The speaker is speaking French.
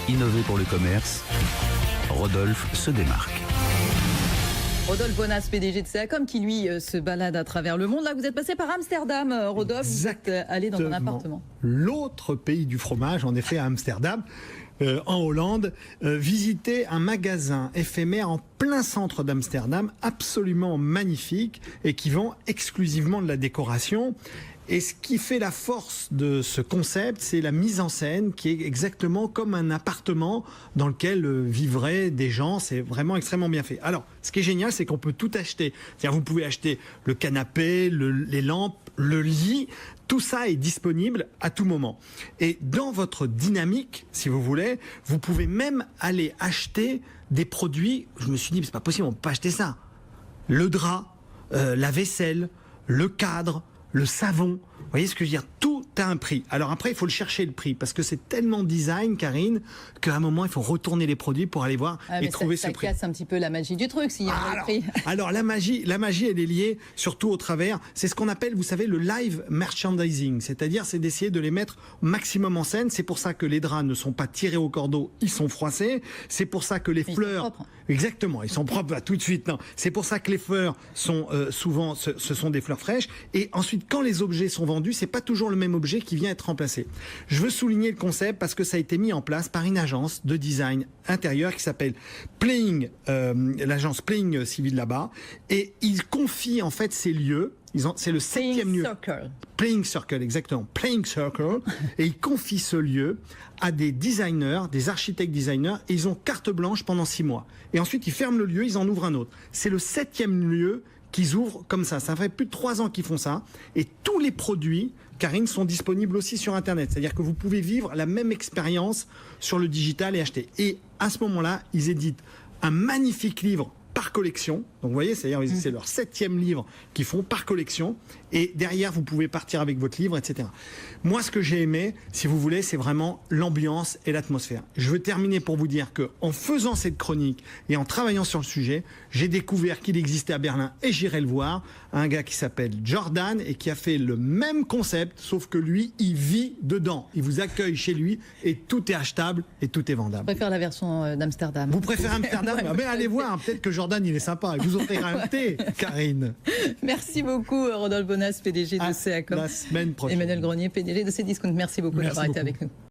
Innover pour le commerce, Rodolphe se démarque. Rodolphe Bonas, PDG de CACOM, qui lui se balade à travers le monde. Là, vous êtes passé par Amsterdam, Rodolphe. Vous êtes allé dans un appartement. L'autre pays du fromage, en effet, à Amsterdam, en Hollande, visiter un magasin éphémère en plein centre d'Amsterdam, absolument magnifique, et qui vend exclusivement de la décoration. Et ce qui fait la force de ce concept, c'est la mise en scène qui est exactement comme un appartement dans lequel vivraient des gens. C'est vraiment extrêmement bien fait. Alors, ce qui est génial, c'est qu'on peut tout acheter. C'est-à-dire, vous pouvez acheter le canapé, les lampes, le lit. Tout ça est disponible à tout moment. Et dans votre dynamique, si vous voulez, vous pouvez même aller acheter des produits. Je me suis dit, mais c'est pas possible, on peut pas acheter ça. Le drap, la vaisselle, le cadre, le savon, vous voyez ce que je veux dire? Tout a un prix. Alors après, il faut le chercher le prix, parce que c'est tellement design, Karine, qu'à un moment, il faut retourner les produits pour aller voir et trouver ce prix. Ça casse un petit peu la magie du truc, s'il y a le prix. Alors la magie, elle est liée surtout au travers, c'est ce qu'on appelle, vous savez, le live merchandising, c'est-à-dire c'est d'essayer de les mettre au maximum en scène. C'est pour ça que les draps ne sont pas tirés au cordeau, ils sont froissés. C'est pour ça que les fleurs... Exactement, ils sont propres tout de suite. Non, c'est pour ça que les fleurs sont souvent, ce sont des fleurs fraîches. Et ensuite, quand les objets sont vendus, c'est pas toujours le même objet qui vient être remplacé. Je veux souligner le concept parce que ça a été mis en place par une agence de design intérieur qui s'appelle Playing, l'agence Playing Civil là-bas, et ils confient en fait ces lieux. C'est le 7e lieu. Playing Circle, exactement. Playing Circle. Et ils confient ce lieu à des designers, des architectes designers, et ils ont carte blanche pendant 6 mois. Et ensuite, ils ferment le lieu, ils en ouvrent un autre. C'est le 7e lieu qu'ils ouvrent comme ça. Ça fait plus de 3 ans qu'ils font ça. Et tous les produits, Karine, sont disponibles aussi sur Internet. C'est-à-dire que vous pouvez vivre la même expérience sur le digital et acheter. Et à ce moment-là, ils éditent un magnifique livre par collection. Donc vous voyez, c'est-à-dire c'est leur 7e livre qu'ils font par collection. Et derrière, vous pouvez partir avec votre livre, etc. Moi, ce que j'ai aimé, si vous voulez, c'est vraiment l'ambiance et l'atmosphère. Je veux terminer pour vous dire que en faisant cette chronique et en travaillant sur le sujet, j'ai découvert qu'il existait à Berlin, et j'irai le voir, un gars qui s'appelle Jordan et qui a fait le même concept, sauf que lui, il vit dedans. Il vous accueille chez lui et tout est achetable et tout est vendable. Je préfère la version d'Amsterdam. Vous préférez Amsterdam? Ouais, mais allez voir, peut-être que Jordan, il est sympa. Il vous offrira un thé, Karine. Merci beaucoup, Rodolphe Bonas, PDG de CACOM. La semaine prochaine. Emmanuel Grenier, PDG de Cdiscount. Merci beaucoup d'avoir été avec nous.